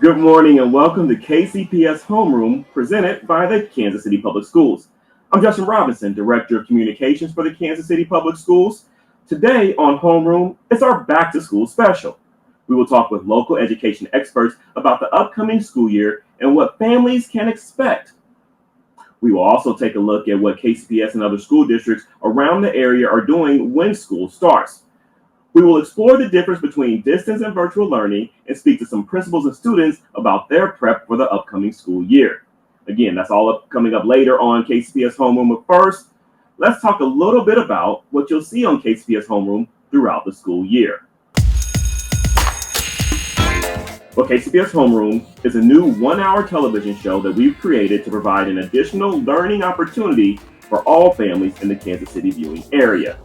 Good morning and welcome to KCPS Homeroom, presented by the Kansas City Public Schools. I'm Justin Robinson, Director of Communications for the Kansas City Public Schools. Today on Homeroom, it's our Back to School special. We will talk with local education experts about the upcoming school year and what families can expect. We will also take a look at what KCPS and other school districts around the area are doing when school starts. We will explore the difference between distance and virtual learning and speak to some principals and students about their prep for the upcoming school year. Again, that's all coming up later on KCPS Homeroom. But first, let's talk a little bit about what you'll see on KCPS Homeroom throughout the school year. Well, KCPS Homeroom is a new 1-hour television show that we've created to provide an additional learning opportunity for all families in the Kansas City viewing area.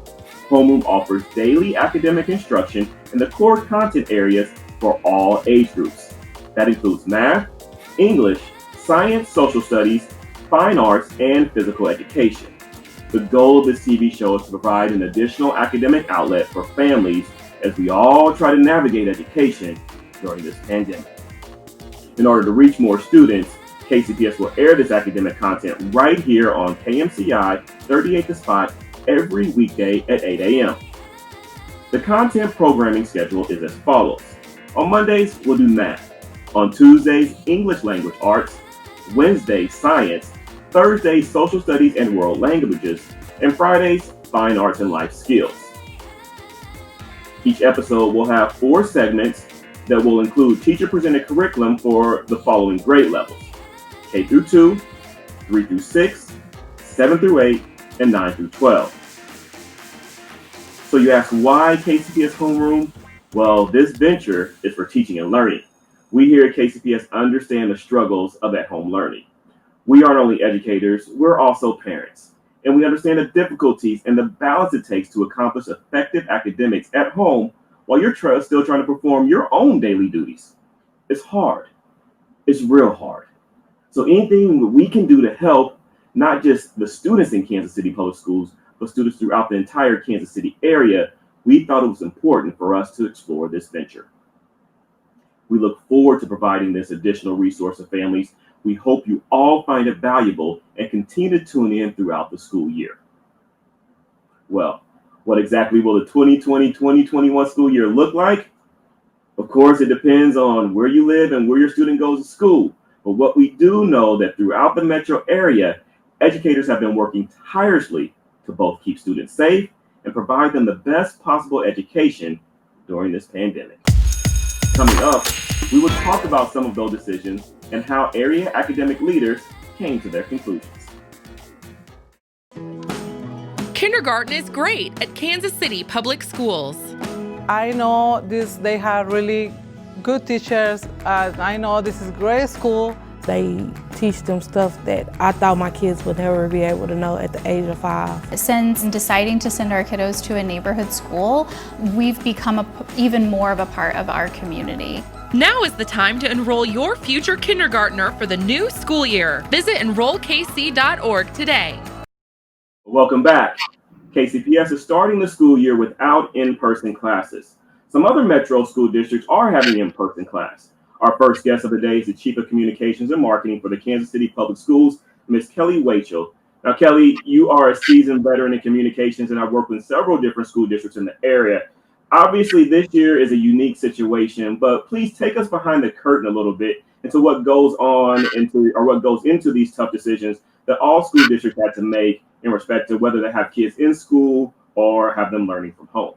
Homeroom offers daily academic instruction in the core content areas for all age groups. That includes math, English, science, social studies, fine arts, and physical education. The goal of this TV show is to provide an additional academic outlet for families as we all try to navigate education during this pandemic. In order to reach more students, KCPS will air this academic content right here on KMCI 38 The Spot every weekday at 8 a.m. The content programming schedule is as follows. On Mondays, we'll do math. On Tuesdays, English language arts. Wednesdays, science. Thursdays, social studies and world languages. And Fridays, fine arts and life skills. Each episode will have 4 segments that will include teacher-presented curriculum for the following grade levels: K through 2, 3 through 6, 7 through 8, and 9 through 12. So you ask, why KCPS Homeroom? Well, this venture is for teaching and learning. We here at KCPS understand the struggles of at-home learning. We aren't only educators, we're also parents. And we understand the difficulties and the balance it takes to accomplish effective academics at home while you're still trying to perform your own daily duties. It's hard. It's real hard. So anything we can do to help not just the students in Kansas City Public Schools, but students throughout the entire Kansas City area, we thought it was important for us to explore this venture. We look forward to providing this additional resource to families. We hope you all find it valuable and continue to tune in throughout the school year. Well, what exactly will the 2020-2021 school year look like? Of course, it depends on where you live and where your student goes to school. But what we do know that throughout the metro area, educators have been working tirelessly to both keep students safe and provide them the best possible education during this pandemic. Coming up, we will talk about some of those decisions and how area academic leaders came to their conclusions. Kindergarten is great at Kansas City Public Schools. I know they have really good teachers. I know this is a great school. They teach them stuff that I thought my kids would never be able to know at the age of 5. Since deciding to send our kiddos to a neighborhood school, we've become even more of a part of our community. Now is the time to enroll your future kindergartner for the new school year. Visit enrollkc.org today. Welcome back. KCPS is starting the school year without in-person classes. Some other metro school districts are having in-person class. Our first guest of the day is the Chief of Communications and Marketing for the Kansas City Public Schools, Ms. Kelly Wachel. Now, Kelly, you are a seasoned veteran in communications and have worked with several different school districts in the area. Obviously, this year is a unique situation, but please take us behind the curtain a little bit into what goes into these tough decisions that all school districts had to make in respect to whether they have kids in school or have them learning from home.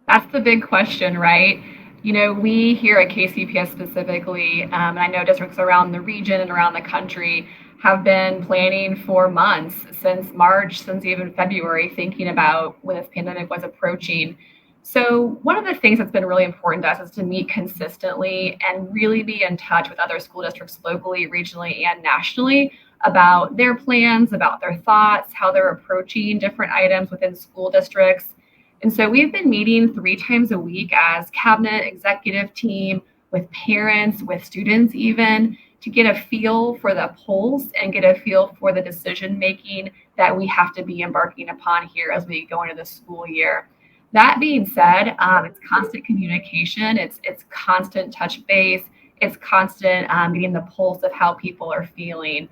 That's the big question, right? You know, we here at KCPS specifically, and I know districts around the region and around the country have been planning for months, since March, since even February, thinking about when this pandemic was approaching. So one of the things that's been really important to us is to meet consistently and really be in touch with other school districts locally, regionally, and nationally about their plans, about their thoughts, how they're approaching different items within school districts. And so we've been meeting 3 times a week as cabinet executive team, with parents, with students even, to get a feel for the pulse and get a feel for the decision making that we have to be embarking upon here as we go into the school year. That being said, it's constant communication, it's constant touch base, It's constant getting the pulse of how people are feeling.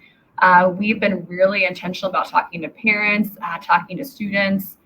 We've been really intentional about talking to parents, talking to students,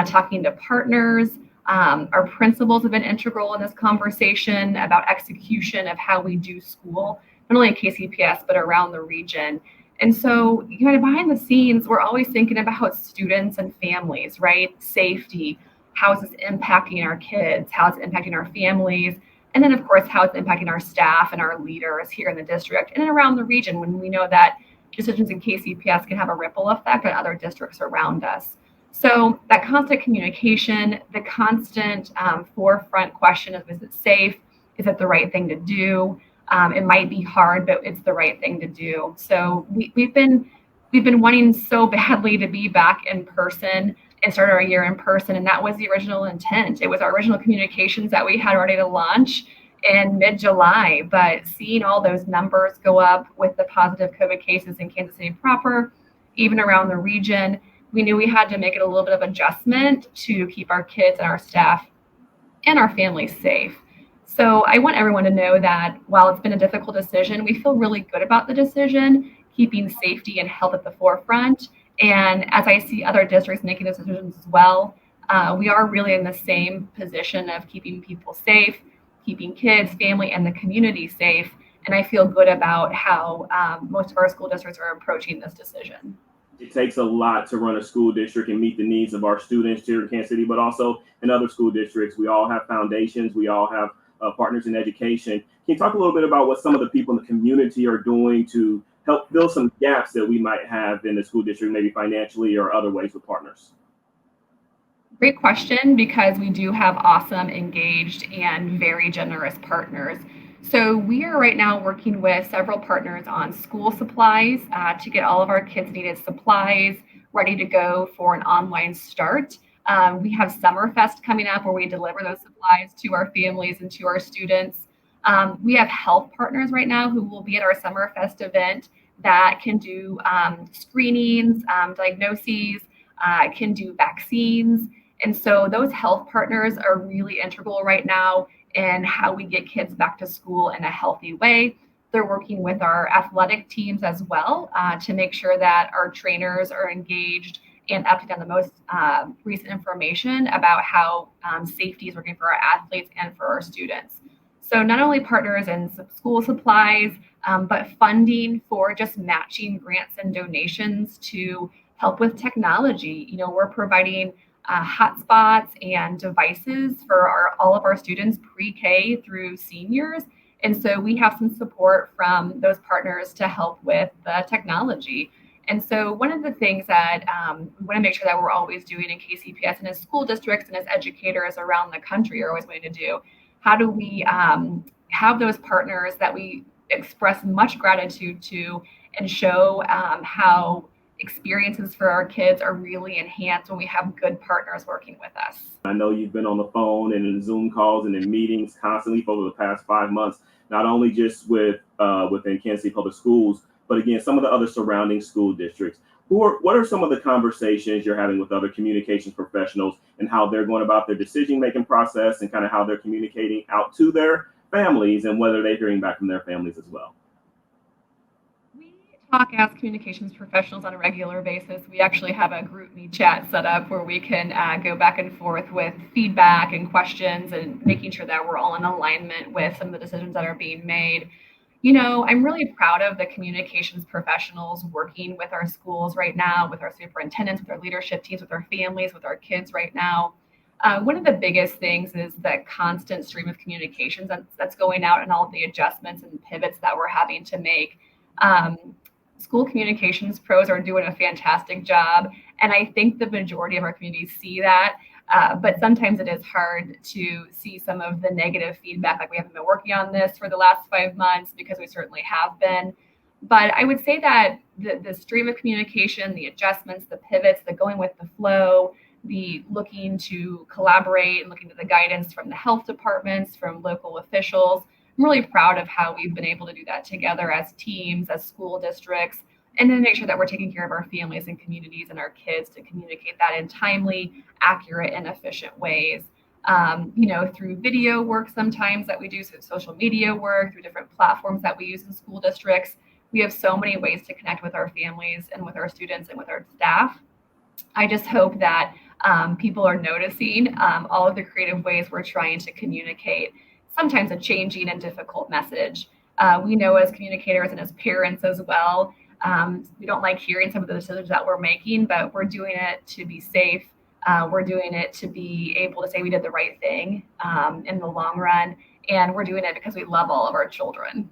talking to partners. Our principals have been integral in this conversation about execution of how we do school, not only in KCPS, but around the region. And so, behind the scenes, we're always thinking about students and families, right? Safety. How is this impacting our kids? How is it impacting our families? And then, of course, how it's impacting our staff and our leaders here in the district and around the region when we know that decisions in KCPS can have a ripple effect on other districts around us. So that constant communication, the constant forefront question of, is it safe? Is it the right thing to do? It might be hard, but it's the right thing to do. So we've been wanting so badly to be back in person and start our year in person, and that was the original intent. It was our original communications that we had ready to launch in mid-July, but seeing all those numbers go up with the positive COVID cases in Kansas City proper, even around the region, we knew we had to make it a little bit of adjustment to keep our kids and our staff and our families safe. So I want everyone to know that while it's been a difficult decision, we feel really good about the decision, keeping safety and health at the forefront. And as I see other districts making those decisions as well, we are really in the same position of keeping people safe, keeping kids, family, and the community safe. And I feel good about how most of our school districts are approaching this decision. It takes a lot to run a school district and meet the needs of our students here in Kansas City, but also in other school districts. We all have foundations. We all have partners in education. Can you talk a little bit about what some of the people in the community are doing to help fill some gaps that we might have in the school district, maybe financially or other ways with partners? Great question, because we do have awesome, engaged, and very generous partners. So we are right now working with several partners on school supplies to get all of our kids' needed supplies ready to go for an online start. We have Summerfest coming up where we deliver those supplies to our families and to our students. We have health partners right now who will be at our Summerfest event that can do screenings, diagnoses, can do vaccines. And so those health partners are really integral right now in how we get kids back to school in a healthy way. They're working with our athletic teams as well to make sure that our trainers are engaged and updated on the most recent information about how safety is working for our athletes and for our students. So not only partners in school supplies, but funding for just matching grants and donations to help with technology. We're providing hotspots and devices for all of our students, pre-K through seniors. And so we have some support from those partners to help with the technology. And so one of the things that we want to make sure that we're always doing in KCPS and as school districts and as educators around the country are always wanting to do, how do we have those partners that we express much gratitude to and show how experiences for our kids are really enhanced when we have good partners working with us. I know you've been on the phone and in Zoom calls and in meetings constantly for over the past 5 months, not only just within Kansas City Public Schools, but again, some of the other surrounding school districts. What are some of the conversations you're having with other communications professionals and how they're going about their decision-making process and kind of how they're communicating out to their families and whether they're hearing back from their families as well? Talk as communications professionals on a regular basis. We actually have a group me chat set up where we can go back and forth with feedback and questions and making sure that we're all in alignment with some of the decisions that are being made. I'm really proud of the communications professionals working with our schools right now, with our superintendents, with our leadership teams, with our families, with our kids right now. One of the biggest things is the constant stream of communications that's going out and all of the adjustments and pivots that we're having to make. School communications pros are doing a fantastic job, and I think the majority of our communities see that, but sometimes it is hard to see some of the negative feedback, like we haven't been working on this for the last 5 months, because we certainly have been. But I would say that the stream of communication, the adjustments, the pivots, the going with the flow, the looking to collaborate and looking to the guidance from the health departments, from local officials, I'm really proud of how we've been able to do that together as teams, as school districts, and then make sure that we're taking care of our families and communities and our kids to communicate that in timely, accurate, and efficient ways. through video work sometimes that we do, so social media work, through different platforms that we use in school districts. We have so many ways to connect with our families and with our students and with our staff. I just hope that people are noticing all of the creative ways we're trying to communicate sometimes a changing and difficult message. We know as communicators and as parents as well, we don't like hearing some of the decisions that we're making, but we're doing it to be safe. We're doing it to be able to say we did the right thing in the long run, and we're doing it because we love all of our children.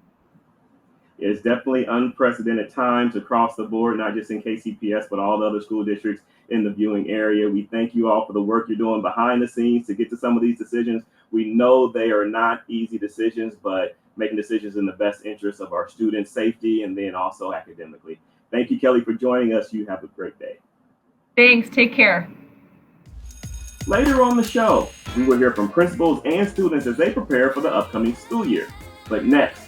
It's definitely unprecedented times across the board, not just in KCPS, but all the other school districts in the viewing area. We thank you all for the work you're doing behind the scenes to get to some of these decisions. We know they are not easy decisions, but making decisions in the best interest of our students' safety and then also academically. Thank you, Kelly, for joining us. You have a great day. Thanks. Take care. Later on the show, we will hear from principals and students as they prepare for the upcoming school year. But next,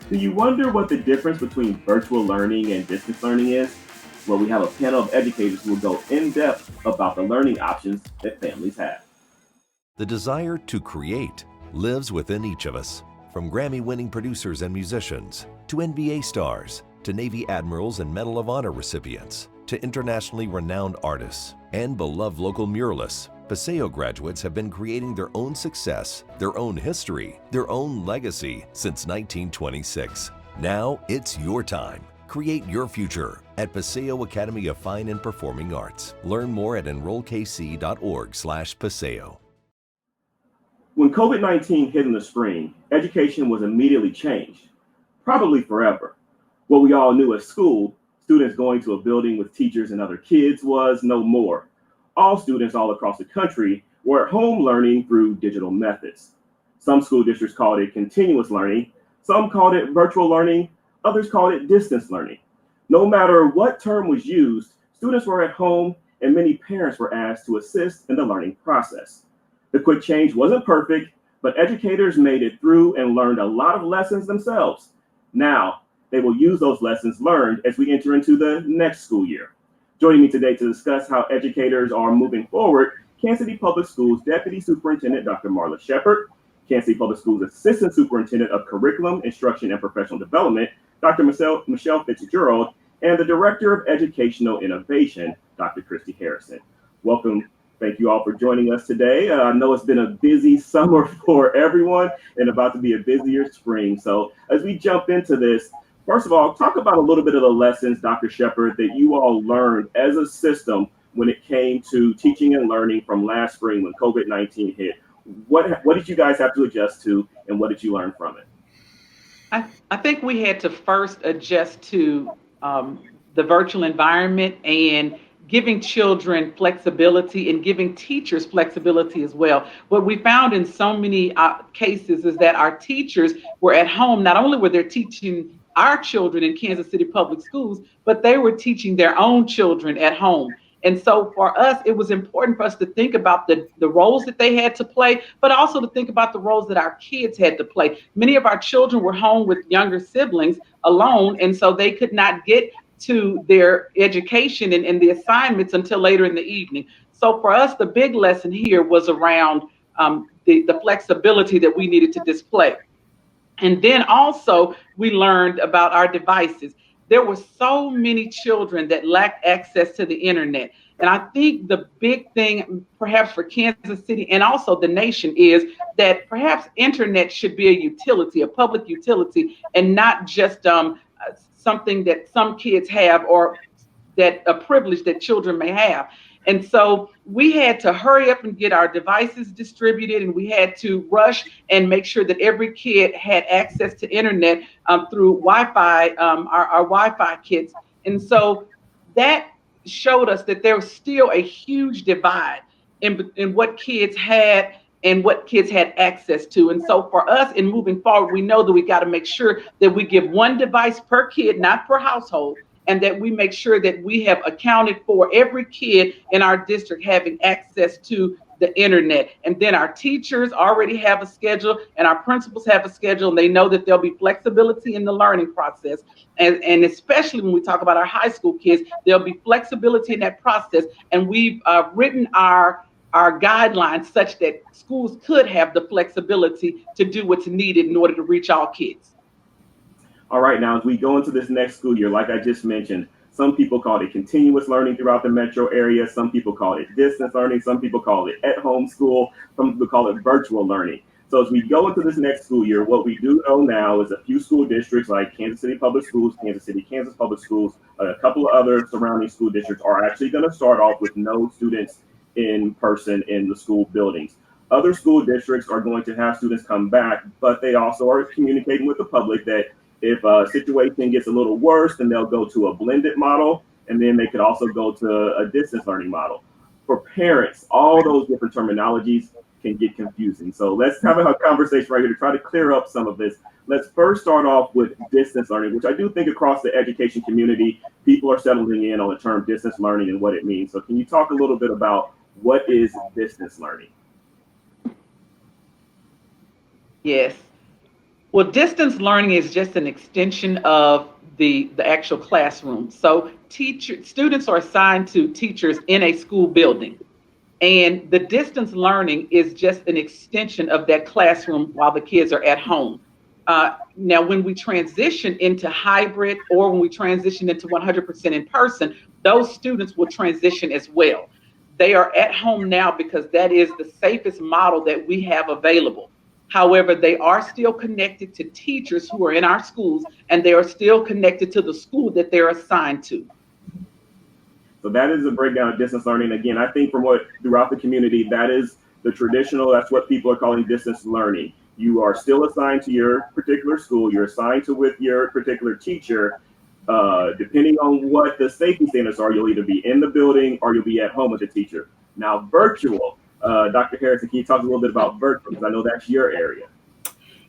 do you wonder what the difference between virtual learning and distance learning is? Well, we have a panel of educators who will go in depth about the learning options that families have. The desire to create lives within each of us. From Grammy-winning producers and musicians, to NBA stars, to Navy admirals and Medal of Honor recipients, to internationally renowned artists and beloved local muralists, Paseo graduates have been creating their own success, their own history, their own legacy since 1926. Now it's your time. Create your future at Paseo Academy of Fine and Performing Arts. Learn more at enrollkc.org/Paseo. When COVID-19 hit in the spring, education was immediately changed, probably forever. What we all knew at school, students going to a building with teachers and other kids, was no more. All students all across the country were at home learning through digital methods. Some school districts called it continuous learning, some called it virtual learning, others called it distance learning. No matter what term was used, students were at home and many parents were asked to assist in the learning process. The quick change wasn't perfect, but educators made it through and learned a lot of lessons themselves. Now, they will use those lessons learned as we enter into the next school year. Joining me today to discuss how educators are moving forward, Kansas City Public Schools Deputy Superintendent Dr. Marla Shepard, Kansas City Public Schools Assistant Superintendent of Curriculum, Instruction, and Professional Development, Dr. Michelle Fitzgerald, and the Director of Educational Innovation, Dr. Christy Harrison. Welcome. Thank you all for joining us today. I know it's been a busy summer for everyone and about to be a busier spring. So as we jump into this, first of all, talk about a little bit of the lessons, Dr. Shepard, that you all learned as a system when it came to teaching and learning from last spring when COVID-19 hit. What did you guys have to adjust to, and what did you learn from it? I think we had to first adjust to the virtual environment and giving children flexibility and giving teachers flexibility as well. What we found in so many cases is that our teachers were at home. Not only were they teaching our children in Kansas City Public Schools, but they were teaching their own children at home. And so for us, it was important for us to think about the roles that they had to play, but also to think about the roles that our kids had to play. Many of our children were home with younger siblings alone, and so they could not get to their education and the assignments until later in the evening. So for us, the big lesson here was around the flexibility that we needed to display. And then also we learned about our devices. There were so many children that lacked access to the internet. And I think the big thing perhaps for Kansas City and also the nation is that perhaps internet should be a utility, a public utility, and not just something that some kids have or that a privilege that children may have. And so we had to hurry up and get our devices distributed, and we had to rush and make sure that every kid had access to internet through Wi-Fi, our Wi-Fi kits. And so that showed us that there was still a huge divide in what kids had and what kids had access to. And so for us in moving forward, we know that we got to make sure that we give one device per kid, not per household, and that we make sure that we have accounted for every kid in our district having access to the internet. And then our teachers already have a schedule and our principals have a schedule, and they know that there'll be flexibility in the learning process. And especially when we talk about our high school kids, there'll be flexibility in that process. And we've written our our guidelines such that schools could have the flexibility to do what's needed in order to reach all kids. All right, now as we go into this next school year, like I just mentioned, some people call it continuous learning throughout the metro area. Some people call it distance learning. Some people call it at-home school. Some people call it virtual learning. So as we go into this next school year, what we do know now is a few school districts like Kansas City Public Schools, Kansas City, Kansas Public Schools, a couple of other surrounding school districts are actually going to start off with no students in person in the school buildings. Other school districts are going to have students come back, but they also are communicating with the public that if a situation gets a little worse, then they'll go to a blended model, and then they could also go to a distance learning model. For parents, all those different terminologies can get confusing. So let's have a conversation right here to try to clear up some of this. Let's first start off with distance learning, which I do think across the education community, people are settling in on the term distance learning and what it means. So can you talk a little bit about what is distance learning? Yes. Well, distance learning is just an extension of the actual classroom. So students are assigned to teachers in a school building. And the distance learning is just an extension of that classroom while the kids are at home. Now, when we transition into hybrid or when we transition into 100% in person, those students will transition as well. They are at home now because that is the safest model that we have available. However, they are still connected to teachers who are in our schools, and they are still connected to the school that they're assigned to. So that is a breakdown of distance learning. Again, I think from what throughout the community, that is the traditional, that's what people are calling distance learning. You are still assigned to your particular school, you're assigned to with your particular teacher. Depending on what the safety standards are, you'll either be in the building or you'll be at home with the teacher. Now, virtual, Dr. Harrison, can you talk a little bit about virtual? Because I know that's your area.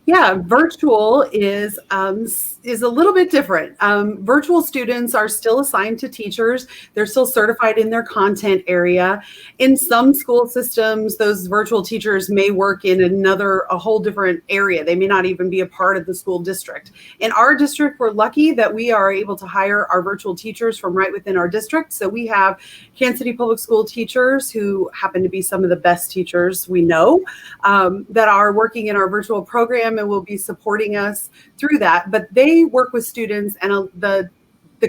Yeah, virtual is a little bit different. Virtual students are still assigned to teachers. They're still certified in their content area. In some school systems, those virtual teachers may work in a whole different area. They may not even be a part of the school district. In our district, we're lucky that we are able to hire our virtual teachers from right within our district. So we have Kansas City Public School teachers who happen to be some of the best teachers we know that are working in our virtual program and will be supporting us through that. But they work with students, and the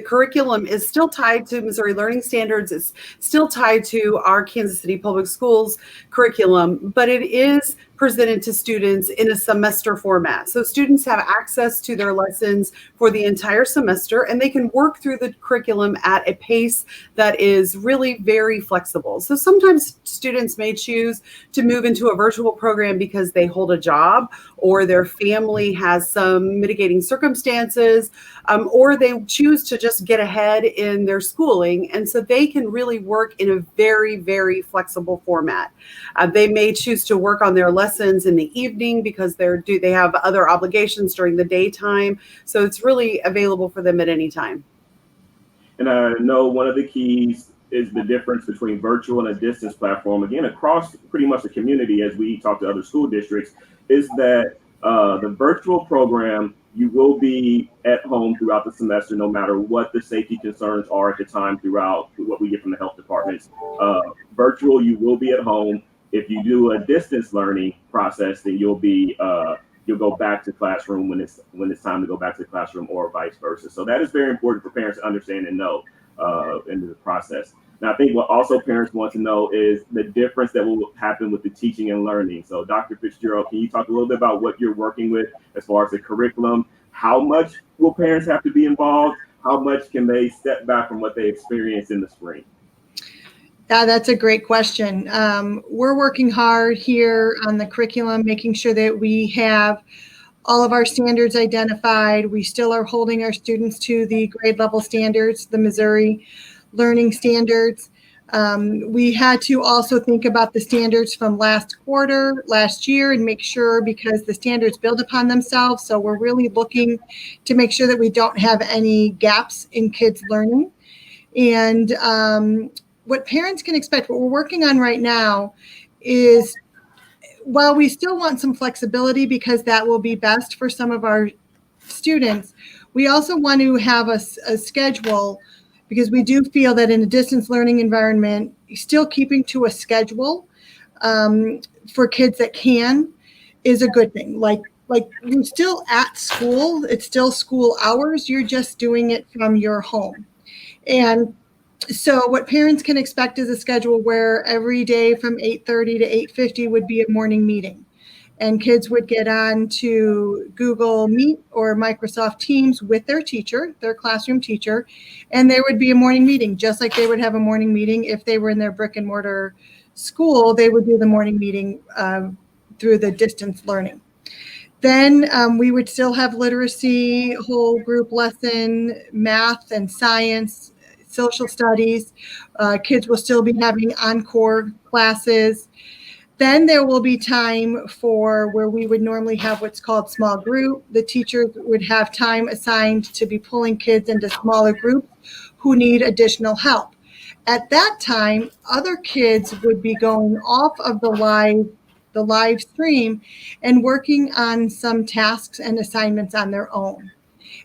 curriculum is still tied to Missouri Learning Standards. It's still tied to our Kansas City Public Schools curriculum, but it is presented to students in a semester format. So students have access to their lessons for the entire semester, and they can work through the curriculum at a pace that is really very flexible. So sometimes students may choose to move into a virtual program because they hold a job or their family has some mitigating circumstances, or they choose to just get ahead in their schooling. And so they can really work in a very, very flexible format. They may choose to work on their lessons in the evening because they have other obligations during the daytime. So it's really available for them at any time. And I know one of the keys is the difference between virtual and a distance platform, again, across pretty much the community as we talk to other school districts, is that the virtual program, you will be at home throughout the semester, no matter what the safety concerns are at the time throughout what we get from the health departments. Virtual, you will be at home. If you do a distance learning process, then you'll go back to classroom when it's time to go back to the classroom, or vice versa. So that is very important for parents to understand and know in the process. Now, I think what also parents want to know is the difference that will happen with the teaching and learning. So Dr. Fitzgerald, can you talk a little bit about what you're working with as far as the curriculum? How much will parents have to be involved? How much can they step back from what they experienced in the spring? That's a great question. We're working hard here on the curriculum, making sure that we have all of our standards identified. We still are holding our students to the grade level standards, the Missouri Learning Standards. We had to also think about the standards from last year, and make sure, because the standards build upon themselves. So we're really looking to make sure that we don't have any gaps in kids' learning. And what parents can expect, what we're working on right now is, while we still want some flexibility because that will be best for some of our students, we also want to have a schedule, because we do feel that in a distance learning environment, still keeping to a schedule for kids that can is a good thing. Like you're still at school, it's still school hours, you're just doing it from your home. And so what parents can expect is a schedule where every day from 8:30 to 8:50 would be a morning meeting. And kids would get on to Google Meet or Microsoft Teams with their teacher, their classroom teacher, and there would be a morning meeting, just like they would have a morning meeting if they were in their brick and mortar school. They would do the morning meeting through the distance learning. Then we would still have literacy, whole group lesson, math and science, social studies. Kids will still be having encore classes. Then there will be time for where we would normally have what's called small group. The teachers would have time assigned to be pulling kids into smaller groups who need additional help. At that time, other kids would be going off of the live stream and working on some tasks and assignments on their own.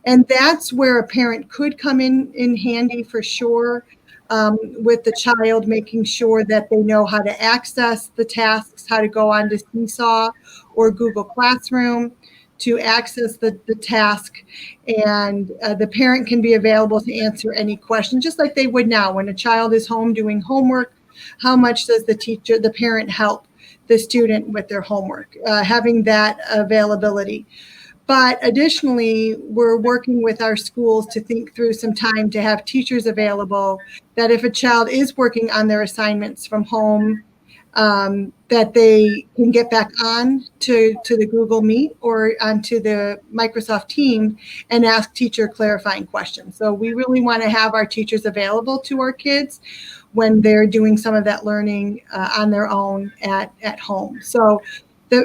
And that's where a parent could come in handy for sure, with the child, making sure that they know how to access the tasks, how to go on to Seesaw or Google Classroom to access the task. And the parent can be available to answer any question, just like they would now. When a child is home doing homework, how much does the parent help the student with their homework? Having that availability. But additionally, we're working with our schools to think through some time to have teachers available that if a child is working on their assignments from home, that they can get back on to the Google Meet or onto the Microsoft Teams and ask teacher clarifying questions. So we really want to have our teachers available to our kids when they're doing some of that learning on their own at home. So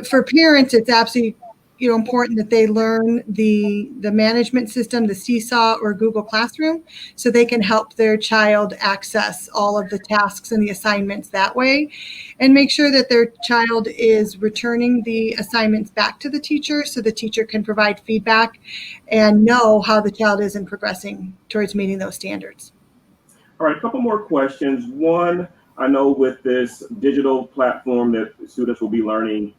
for parents, it's absolutely important that they learn the management system, the Seesaw or Google Classroom, so they can help their child access all of the tasks and the assignments that way, and make sure that their child is returning the assignments back to the teacher so the teacher can provide feedback and know how the child is progressing towards meeting those standards. All right, a couple more questions. One, I know with this digital platform that students will be learning,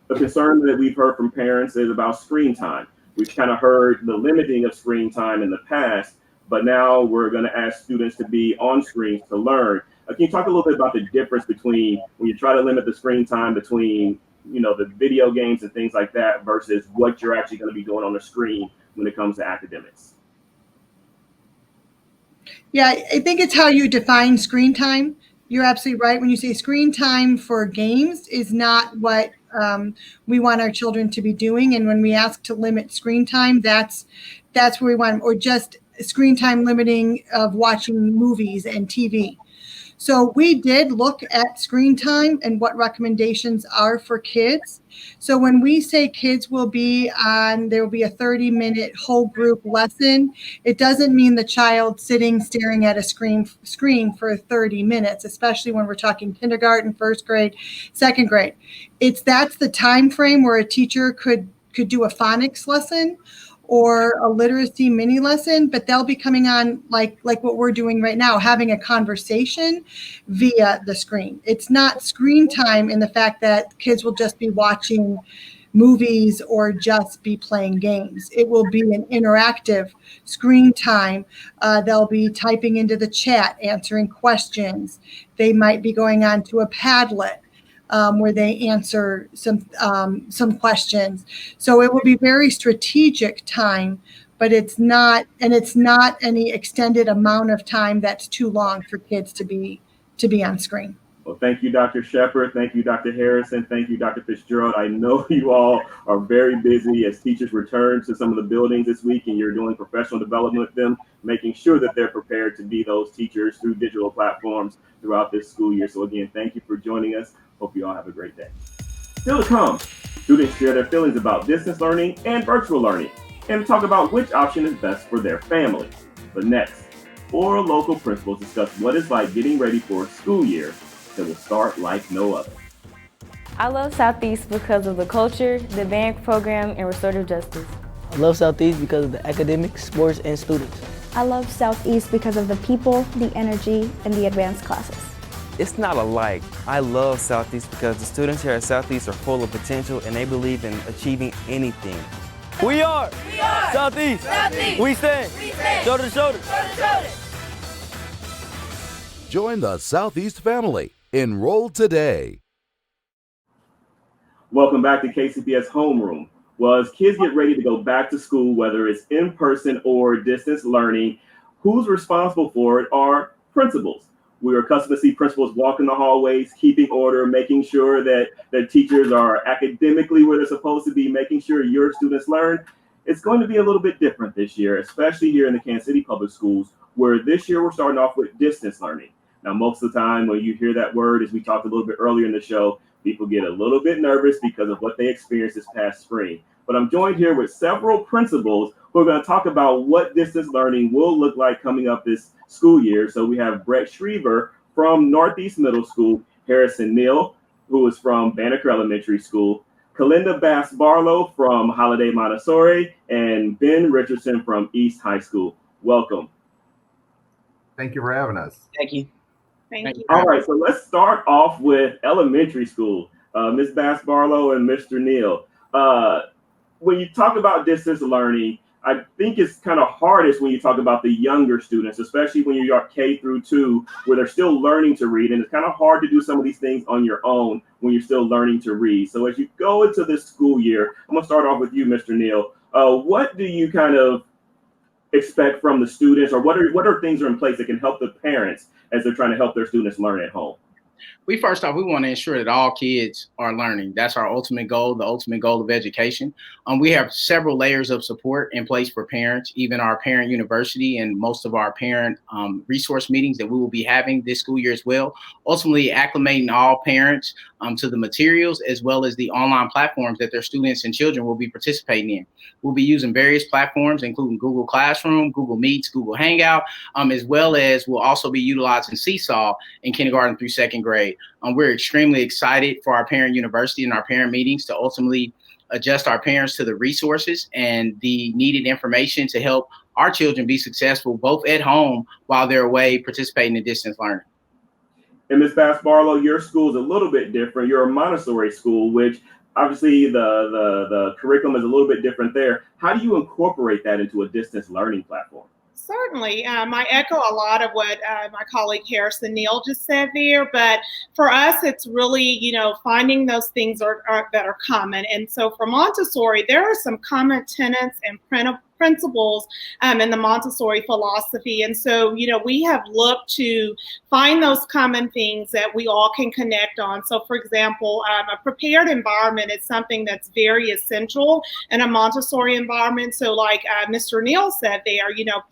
the concern that we've heard from parents is about screen time. We've kind of heard the limiting of screen time in the past, but now we're going to ask students to be on screens to learn. Can you talk a little bit about the difference between when you try to limit the screen time between, the video games and things like that versus what you're actually going to be doing on the screen when it comes to academics? Yeah, I think it's how you define screen time. You're absolutely right. When you say screen time for games is not what we want our children to be doing. And when we ask to limit screen time, that's where we want them, or just screen time limiting of watching movies and TV. So we did look at screen time and what recommendations are for kids. So when we say kids will be on, there will be a 30-minute whole group lesson, it doesn't mean the child staring at a screen for 30 minutes, especially when we're talking kindergarten, first grade, second grade. That's the time frame where a teacher could do a phonics lesson or a literacy mini lesson, but they'll be coming on like what we're doing right now, having a conversation via the screen. It's not screen time in the fact that kids will just be watching movies or just be playing games. It will be an interactive screen time. They'll be typing into the chat, answering questions. They might be going on to a Padlet, where they answer some questions. So it will be very strategic time, but it's not any extended amount of time that's too long for kids to be on screen. Well, thank you, Dr. Shepard. Thank you, Dr. Harrison. Thank you, Dr. Fitzgerald. I know you all are very busy as teachers return to some of the buildings this week, and you're doing professional development with them, making sure that they're prepared to be those teachers through digital platforms throughout this school year. So again, thank you for joining us. Hope you all have a great day. Still to come, students share their feelings about distance learning and virtual learning and talk about which option is best for their family. But next, 4 local principals discuss what it's like getting ready for a school year that will start like no other. I love Southeast because of the culture, the band program, and restorative justice. I love Southeast because of the academics, sports, and students. I love Southeast because of the people, the energy, and the advanced classes. It's not alike. I love Southeast because the students here at Southeast are full of potential and they believe in achieving anything. We are Southeast. Southeast. We stand shoulder to shoulder. Join the Southeast family. Enroll today. Welcome back to KCPS Homeroom. Well, as kids get ready to go back to school, whether it's in person or distance learning, who's responsible for it are principals. We're accustomed to see principals walking the hallways, keeping order, making sure that the teachers are academically where they're supposed to be, making sure your students learn. It's going to be a little bit different this year, especially here in the Kansas City Public Schools, where this year we're starting off with distance learning. Now, most of the time when you hear that word, as we talked a little bit earlier in the show, people get a little bit nervous because of what they experienced this past spring. But I'm joined here with several principals who are going to talk about what distance learning will look like coming up this school year. So we have Brett Schriever from Northeast Middle School, Harrison Neal, who is from Banneker Elementary School, Kalinda Bass Barlow from Holiday Montessori, and Ben Richardson from East High School. Welcome. Thank you for having us. Thank you. Thank you. All right, so let's start off with elementary school. Ms. Bass Barlow and Mr. Neal. When you talk about distance learning, I think it's kind of hardest when you talk about the younger students, especially when you're K through 2, where they're still learning to read. And it's kind of hard to do some of these things on your own when you're still learning to read. So as you go into this school year, I'm going to start off with you, Mr. Neal. What do you kind of expect from the students, or what are things are in place that can help the parents as they're trying to help their students learn at home? We first off, we want to ensure that all kids are learning. That's our ultimate goal, the ultimate goal of education. We have several layers of support in place for parents, even our parent university and most of our parent resource meetings that we will be having this school year as well. Ultimately, acclimating all parents to the materials as well as the online platforms that their students and children will be participating in. We'll be using various platforms, including Google Classroom, Google Meets, Google Hangout, as well as we'll also be utilizing Seesaw in kindergarten through second grade. We're extremely excited for our parent university and our parent meetings to ultimately adjust our parents to the resources and the needed information to help our children be successful both at home while they're away participating in distance learning. And Ms. Bass Barlow, your school is a little bit different. You're a Montessori school, which obviously the curriculum is a little bit different there. How do you incorporate that into a distance learning platform? Certainly. I echo a lot of what my colleague Harrison Neal just said there, but for us, it's really, finding those things that are common. And so for Montessori, there are some common tenets and principles in the Montessori philosophy. And so, we have looked to find those common things that we all can connect on. So for example, a prepared environment is something that's very essential in a Montessori environment. So like Mr. Neal said there,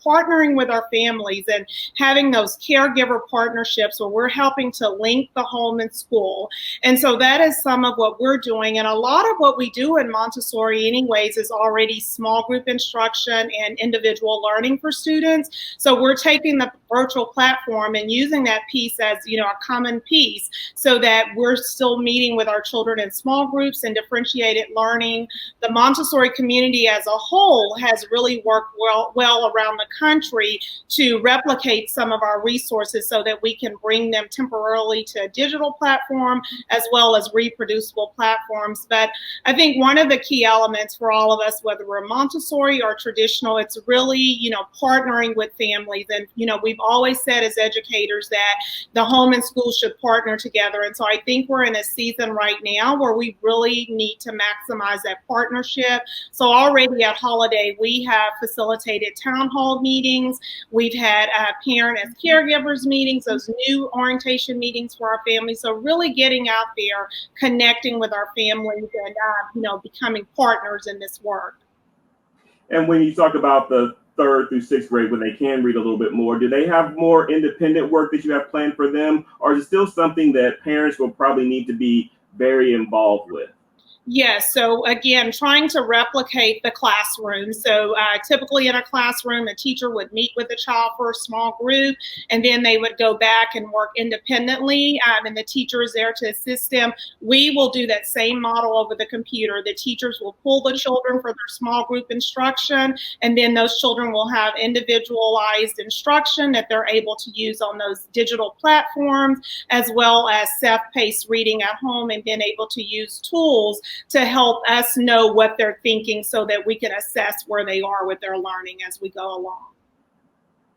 partnering with our families and having those caregiver partnerships where we're helping to link the home and school. And so that is some of what we're doing. And a lot of what we do in Montessori anyways is already small group instruction and individual learning for students. So we're taking the virtual platform and using that piece as, a common piece so that we're still meeting with our children in small groups and differentiated learning. The Montessori community as a whole has really worked well around the country to replicate some of our resources so that we can bring them temporarily to a digital platform as well as reproducible platforms. But I think one of the key elements for all of us, whether we're Montessori or traditional, it's really, partnering with families. And, we've always said as educators that the home and school should partner together. And so I think we're in a season right now where we really need to maximize that partnership. So already at Holiday, we have facilitated town hall meetings. We've had parent as caregivers meetings, those new orientation meetings for our families. So really getting out there, connecting with our families and, becoming partners in this work. And when you talk about the 3rd through 6th grade, when they can read a little bit more, do they have more independent work that you have planned for them? Or is it still something that parents will probably need to be very involved with? Yes. So again, trying to replicate the classroom. So typically in a classroom, a teacher would meet with a child for a small group, and then they would go back and work independently, and the teacher is there to assist them. We will do that same model over the computer. The teachers will pull the children for their small group instruction, and then those children will have individualized instruction that they're able to use on those digital platforms, as well as self-paced reading at home, and then able to use tools to help us know what they're thinking so that we can assess where they are with their learning as we go along.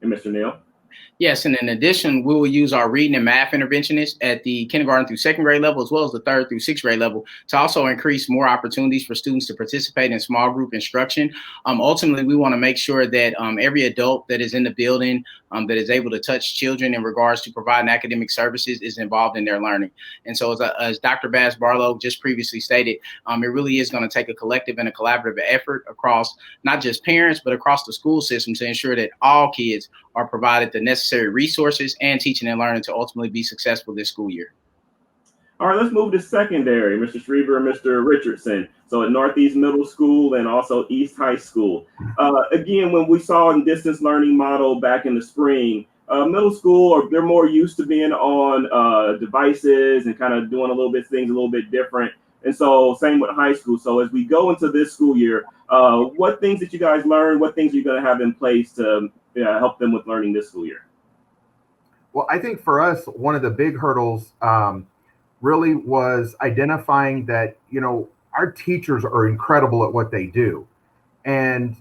And Mr. Neal? Yes, and in addition, we will use our reading and math interventionists at the kindergarten through second grade level, as well as the third through sixth grade level, to also increase more opportunities for students to participate in small group instruction. Ultimately, we want to make sure that every adult that is in the building that is able to touch children in regards to providing academic services is involved in their learning. And so as Dr. Bass Barlow just previously stated, it really is going to take a collective and a collaborative effort across not just parents, but across the school system to ensure that all kids are provided the necessary resources and teaching and learning to ultimately be successful this school year. All right, let's move to secondary, Mr. Schriever and Mr. Richardson. So at Northeast Middle School and also East High School. Again, when we saw a distance learning model back in the spring, middle school, they're more used to being on devices and kind of doing things a little bit different. And so same with high school. So as we go into this school year, what things did you guys learn? What things are you going to have in place to help them with learning this school year? Well, I think for us, one of the big hurdles really was identifying that, our teachers are incredible at what they do, and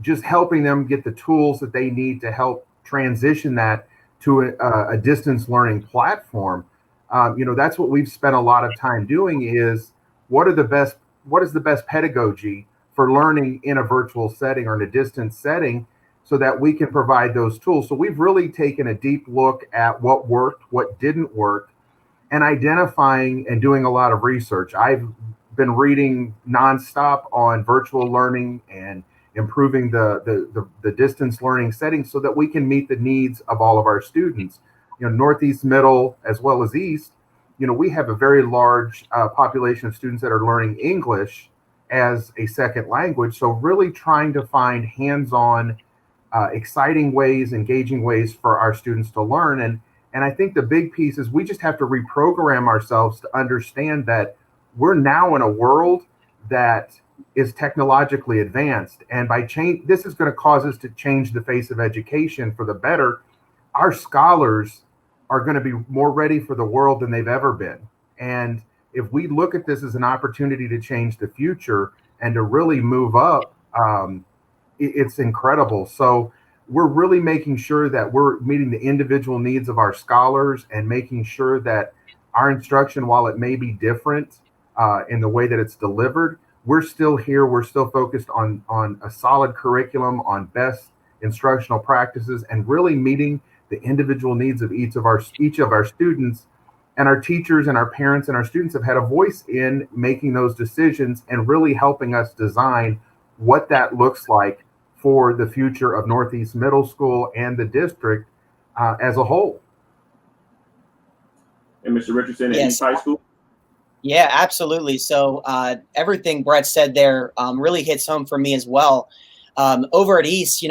just helping them get the tools that they need to help transition that to a distance learning platform. That's what we've spent a lot of time doing is what is the best pedagogy for learning in a virtual setting or in a distance setting so that we can provide those tools. So we've really taken a deep look at what worked, what didn't work, and identifying and doing a lot of research. I've been reading nonstop on virtual learning and improving the distance learning settings so that we can meet the needs of all of our students. Northeast, Middle, as well as East, we have a very large population of students that are learning English as a second language. So really trying to find hands-on, exciting ways, engaging ways for our students to learn. And I think the big piece is we just have to reprogram ourselves to understand that we're now in a world that is technologically advanced. And this is going to cause us to change the face of education for the better. Our scholars are going to be more ready for the world than they've ever been. And if we look at this as an opportunity to change the future and to really move up, it's incredible. So we're really making sure that we're meeting the individual needs of our scholars and making sure that our instruction, while it may be different in the way that it's delivered, we're still here. We're still focused on a solid curriculum, on best instructional practices, and really meeting the individual needs of each of our students. And our teachers and our parents and our students have had a voice in making those decisions and really helping us design what that looks like for the future of Northeast Middle School and the district as a whole. And Mr. Richardson at East High School? Yeah, absolutely. So everything Brett said there really hits home for me as well. Over at East,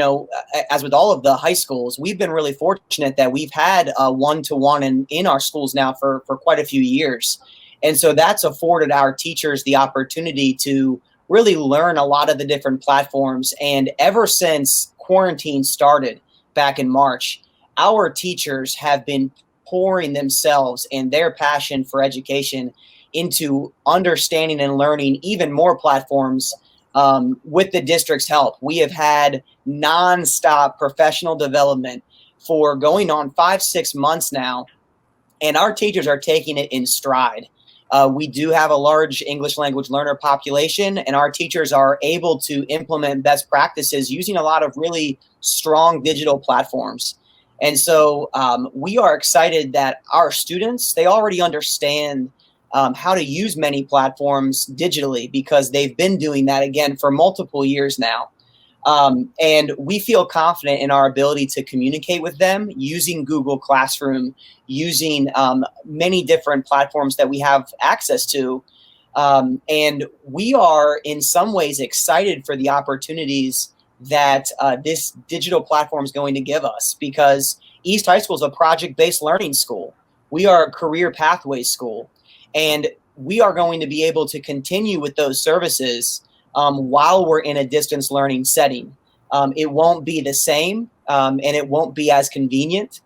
as with all of the high schools, we've been really fortunate that we've had one-to-one in our schools now for quite a few years. And so that's afforded our teachers the opportunity to really learn a lot of the different platforms. And ever since quarantine started back in March, our teachers have been pouring themselves and their passion for education into understanding and learning even more platforms with the district's help. We have had nonstop professional development for going on 5-6 months now, and our teachers are taking it in stride. We do have a large English language learner population, and our teachers are able to implement best practices using a lot of really strong digital platforms. And so we are excited that our students, they already understand how to use many platforms digitally because they've been doing that, again, for multiple years now. And we feel confident in our ability to communicate with them using Google Classroom, using many different platforms that we have access to. And we are in some ways excited for the opportunities that this digital platform is going to give us, because East High School is a project-based learning school. We are a career pathway school, and we are going to be able to continue with those services while we're in a distance learning setting. It won't be the same, and it won't be as convenient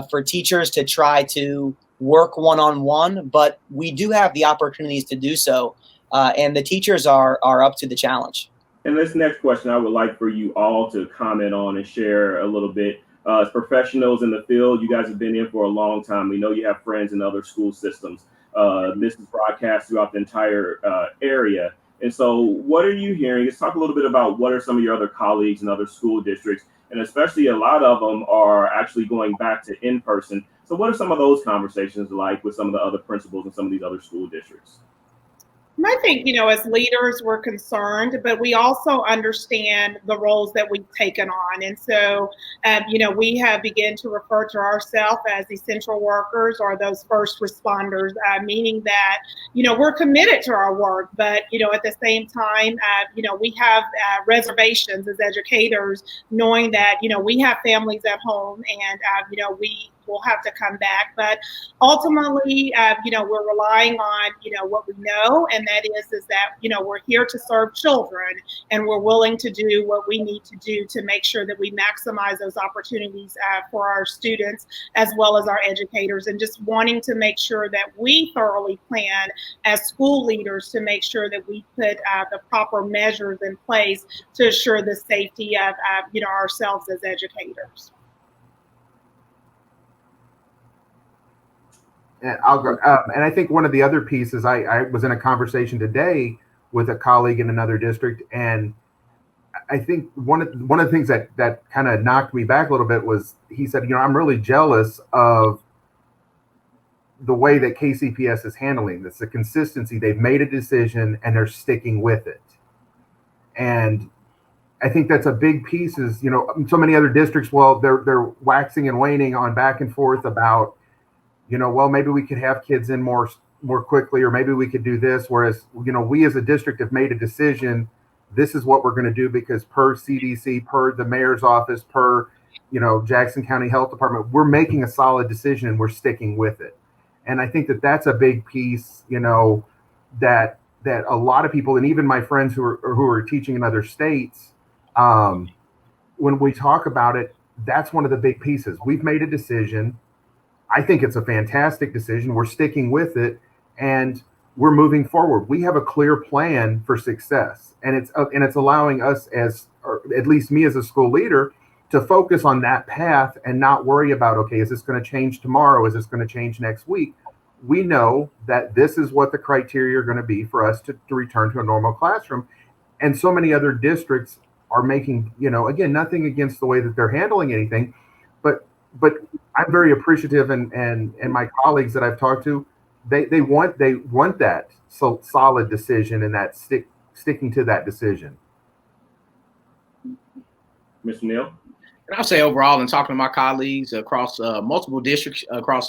for teachers to try to work one-on-one, but we do have the opportunities to do so, and the teachers are up to the challenge. And this next question, I would like for you all to comment on and share a little bit. As professionals in the field, you guys have been in for a long time. We know you have friends in other school systems. This is broadcast throughout the entire area. And so what are you hearing? Let's talk a little bit about what are some of your other colleagues in other school districts, and especially a lot of them are actually going back to in-person. So what are some of those conversations like with some of the other principals in some of these other school districts? I think, as leaders, we're concerned, but we also understand the roles that we've taken on. And so, we have begun to refer to ourselves as essential workers or those first responders, meaning that, we're committed to our work, but, at the same time, we have reservations as educators, knowing that, we have families at home and, we will have to come back. But ultimately, we're relying on, what we know, and that is that, we're here to serve children, and we're willing to do what we need to do to make sure that we maximize those opportunities for our students as well as our educators, and just wanting to make sure that we thoroughly plan as school leaders to make sure that we put the proper measures in place to assure the safety of, ourselves as educators. And I'll go. And I think one of the other pieces, I was in a conversation today with a colleague in another district, and I think one of the things that kind of knocked me back a little bit was he said, I'm really jealous of the way that KCPS is handling this, the consistency. They've made a decision and they're sticking with it. And I think that's a big piece. Is so many other districts, well, they're waxing and waning on back and forth about, well, maybe we could have kids in more quickly, or maybe we could do this. Whereas, we as a district have made a decision. This is what we're going to do because per CDC, per the mayor's office, per, Jackson County Health Department, we're making a solid decision and we're sticking with it. And I think that that's a big piece, that a lot of people, and even my friends who are teaching in other states, when we talk about it, that's one of the big pieces. We've made a decision. I think it's a fantastic decision. We're sticking with it, and we're moving forward. We have a clear plan for success, and it's allowing us, or at least me as a school leader, to focus on that path and not worry about, okay, is this going to change tomorrow? Is this going to change next week? We know that this is what the criteria are going to be for us to return to a normal classroom. And so many other districts are making, again, nothing against the way that they're handling anything, but I'm very appreciative, and my colleagues that I've talked to, they want that solid decision and that sticking to that decision. Mr. Neal? And I'll say overall, in talking to my colleagues across multiple districts, across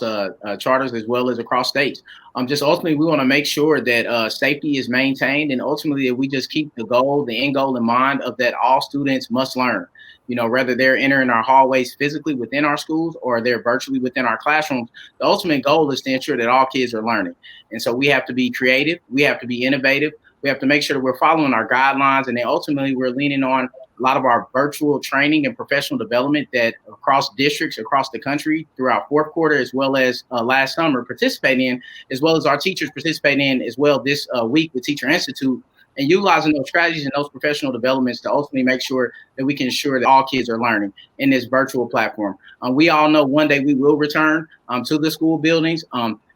charters as well as across states, just ultimately we want to make sure that safety is maintained, and ultimately that we just keep the end goal in mind of that all students must learn. Whether they're entering our hallways physically within our schools or they're virtually within our classrooms, the ultimate goal is to ensure that all kids are learning. And so we have to be creative, we have to be innovative, we have to make sure that we're following our guidelines, and then ultimately we're leaning on a lot of our virtual training and professional development that across districts across the country throughout fourth quarter, as well as last summer participate in, as well as our teachers participate in as well this week with Teacher Institute, and utilizing those strategies and those professional developments to ultimately make sure that we can ensure that all kids are learning in this virtual platform. We all know one day we will return to the school buildings.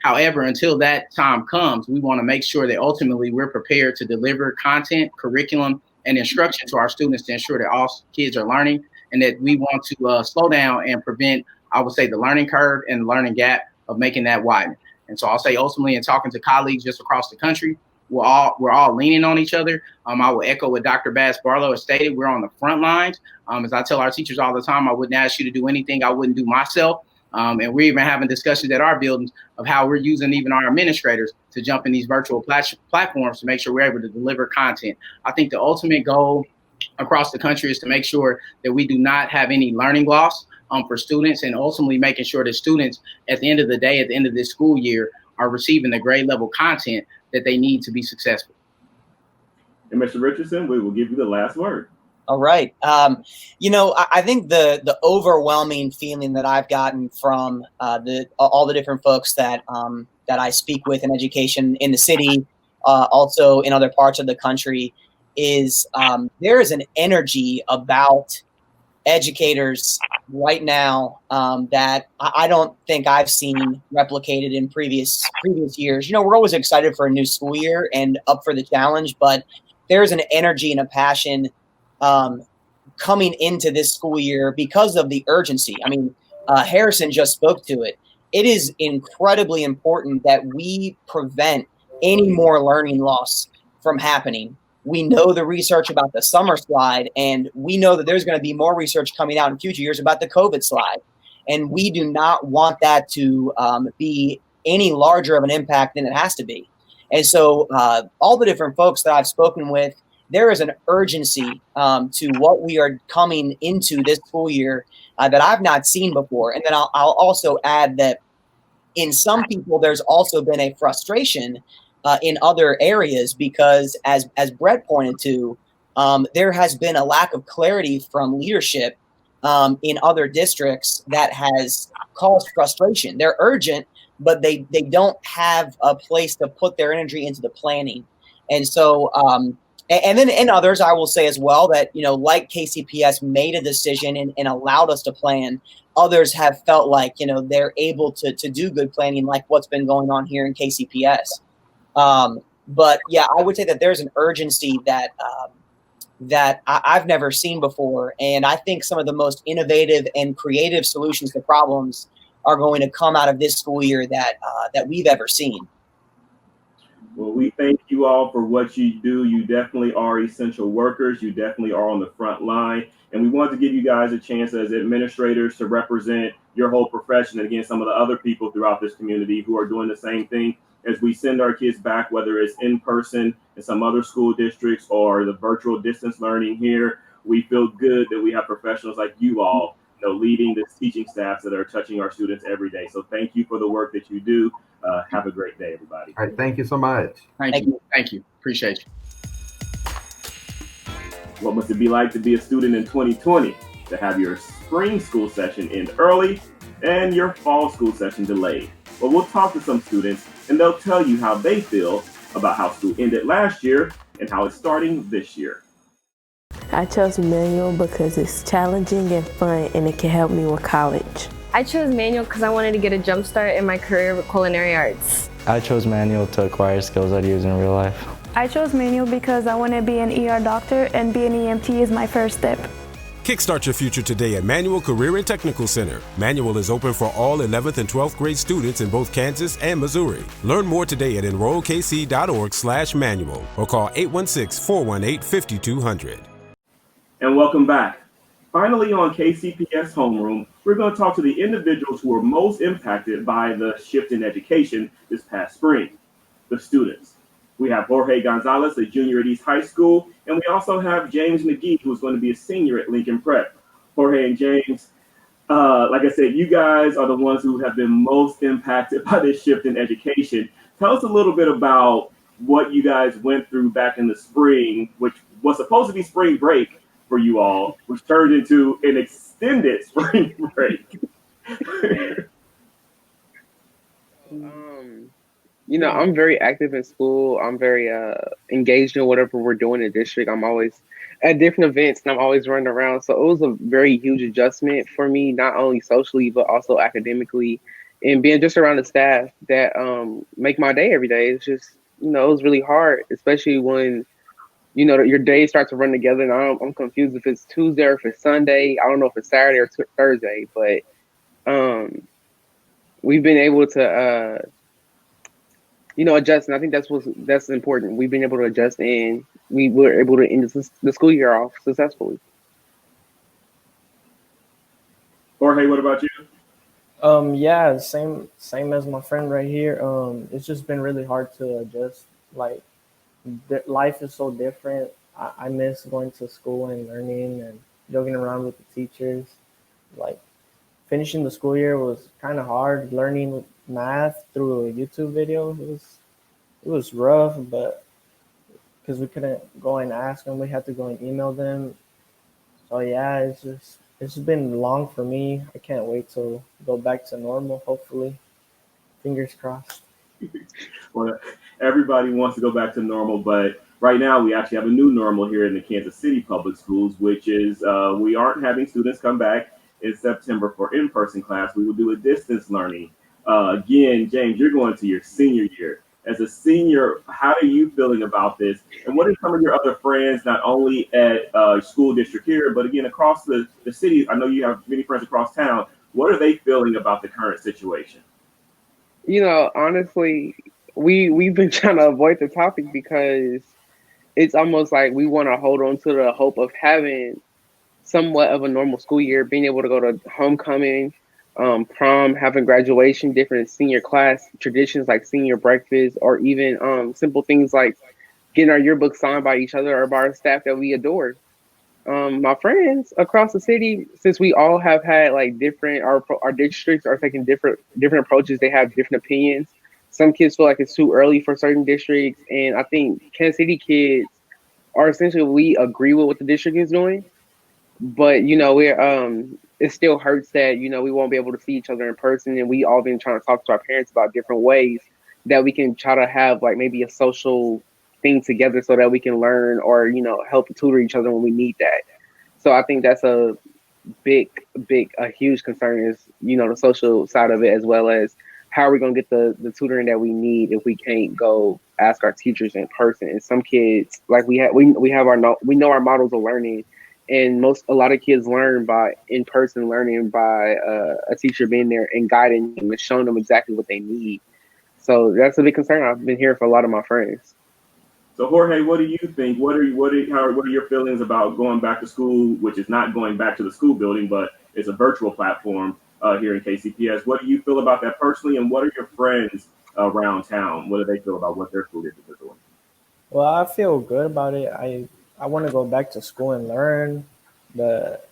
However, until that time comes, we want to make sure that ultimately we're prepared to deliver content, curriculum, and instruction to our students to ensure that all kids are learning, and that we want to slow down and prevent, I would say, the learning curve and the learning gap of making that widen. And so I'll say ultimately, in talking to colleagues just across the country, we're all leaning on each other. I will echo what Dr. Bass Barlow has stated. We're on the front lines. As I tell our teachers all the time, I wouldn't ask you to do anything I wouldn't do myself. And we're even having discussions at our buildings of how we're using even our administrators to jump in these virtual platforms to make sure we're able to deliver content. I think the ultimate goal across the country is to make sure that we do not have any learning loss for students, and ultimately making sure that students at the end of the day, at the end of this school year, are receiving the grade level content that they need to be successful. And Mr. Richardson, we will give you the last word. All right. I think the overwhelming feeling that I've gotten from all the different folks that I speak with in education in the city, also in other parts of the country, is there is an energy about educators right now that I don't think I've seen replicated in previous years. We're always excited for a new school year and up for the challenge, but there's an energy and a passion coming into this school year because of the urgency. I mean, Harrison just spoke to it. It is incredibly important that we prevent any more learning loss from happening. We know the research about the summer slide, and we know that there's going to be more research coming out in future years about the COVID slide. And we do not want that to be any larger of an impact than it has to be. And so all the different folks that I've spoken with, there is an urgency to what we are coming into this school year that I've not seen before. And then I'll also add that in some people, there's also been a frustration in other areas because, as Brett pointed to, there has been a lack of clarity from leadership in other districts that has caused frustration. They're urgent, but they don't have a place to put their energy into the planning. And so, and then in others, I will say as well that, like KCPS made a decision and allowed us to plan, others have felt like, they're able to do good planning, like what's been going on here in KCPS. But yeah, I would say that there's an urgency that I've never seen before. And I think some of the most innovative and creative solutions to problems are going to come out of this school year that we've ever seen. Well, we thank you all for what you do. You definitely are essential workers. You definitely are on the front line. And we want to give you guys a chance as administrators to represent your whole profession and, again, some of the other people throughout this community who are doing the same thing as we send our kids back, whether it's in person in some other school districts or the virtual distance learning here. We feel good that we have professionals like you all, leading the teaching staffs that are touching our students every day. So thank you for the work that you do. Have a great day, everybody. All right. Thank you so much. Thank you. Thank you. Appreciate you. What must it be like to be a student in 2020, to have your spring school session end early and your fall school session delayed? Well, we'll talk to some students and they'll tell you how they feel about how school ended last year and how it's starting this year. I chose manual because it's challenging and fun, and it can help me with college. I chose manual because I wanted to get a jump start in my career with culinary arts. I chose manual to acquire skills I'd use in real life. I chose manual because I want to be an ER doctor, and be an EMT is my first step. Kickstart your future today at Manual Career and Technical Center. Manual is open for all 11th and 12th grade students in both Kansas and Missouri. Learn more today at enrollkc.org/manual or call 816-418-5200. And welcome back. Finally, on KCPS Homeroom, we're going to talk to the individuals who were most impacted by the shift in education this past spring, the students. We have Jorge Gonzalez, a junior at East High School, and we also have James McGee, who's going to be a senior at Lincoln Prep. Jorge and James, like I said, you guys are the ones who have been most impacted by this shift in education. Tell us a little bit about what you guys went through back in the spring, which was supposed to be spring break for you all, which turned into an extended spring break. I'm very active in school. I'm very engaged in whatever we're doing in the district. I'm always at different events and I'm always running around. So it was a very huge adjustment for me, not only socially, but also academically, and being just around the staff that make my day every day. It's just, it was really hard, especially when, your days start to run together and I'm confused if it's Tuesday or if it's Sunday. I don't know if it's Saturday or Thursday, but we've been able to, adjust. And I think that's important. We've been able to adjust and we were able to end the school year off successfully. Jorge, what about you? Yeah, same as my friend right here. It's just been really hard to adjust. Like, life is so different. I miss going to school and learning and joking around with the teachers. Like, finishing the school year was kind of hard. Learning math through a YouTube video, it was rough, but because we couldn't go and ask them, we had to go and email them. So yeah, it's just been long for me. I can't wait to go back to normal. Hopefully, fingers crossed. Well, everybody wants to go back to normal, but right now we actually have a new normal here in the Kansas City public schools, which is we aren't having students come back in September for in-person class. We will do a distance learning. Again, James, you're going to your senior year. As a senior, how are you feeling about this? And what are some of your other friends, not only at school district here, but again, across the city? I know you have many friends across town. What are they feeling about the current situation? Honestly, we've been trying to avoid the topic because it's almost like we want to hold on to the hope of having somewhat of a normal school year, being able to go to homecoming, prom, having graduation, different senior class traditions like senior breakfast, or even simple things like getting our yearbook signed by each other or by our staff that we adore. My friends across the city, since we all have had like different, our districts are taking different approaches. They have different opinions. Some kids feel like it's too early for certain districts, and I think Kansas City kids are essentially, we agree with what the district is doing, but we're it still hurts that we won't be able to see each other in person, and we all been trying to talk to our parents about different ways that we can try to have like maybe a social thing together so that we can learn or help tutor each other when we need that. So I think that's a a huge concern is the social side of it, as well as how are we going to get the tutoring that we need if we can't go ask our teachers in person. And some kids, like we have we know our models of learning, and a lot of kids learn by in person learning by a teacher being there and guiding them and showing them exactly what they need. So that's a big concern I've been hearing from a lot of my friends. So Jorge, what do you think? What are your feelings about going back to school, which is not going back to the school building, but it's a virtual platform here in KCPS? What do you feel about that personally, and what are your friends around town? What do they feel about what their school districts are doing? Well, I feel good about it. I want to go back to school and learn, but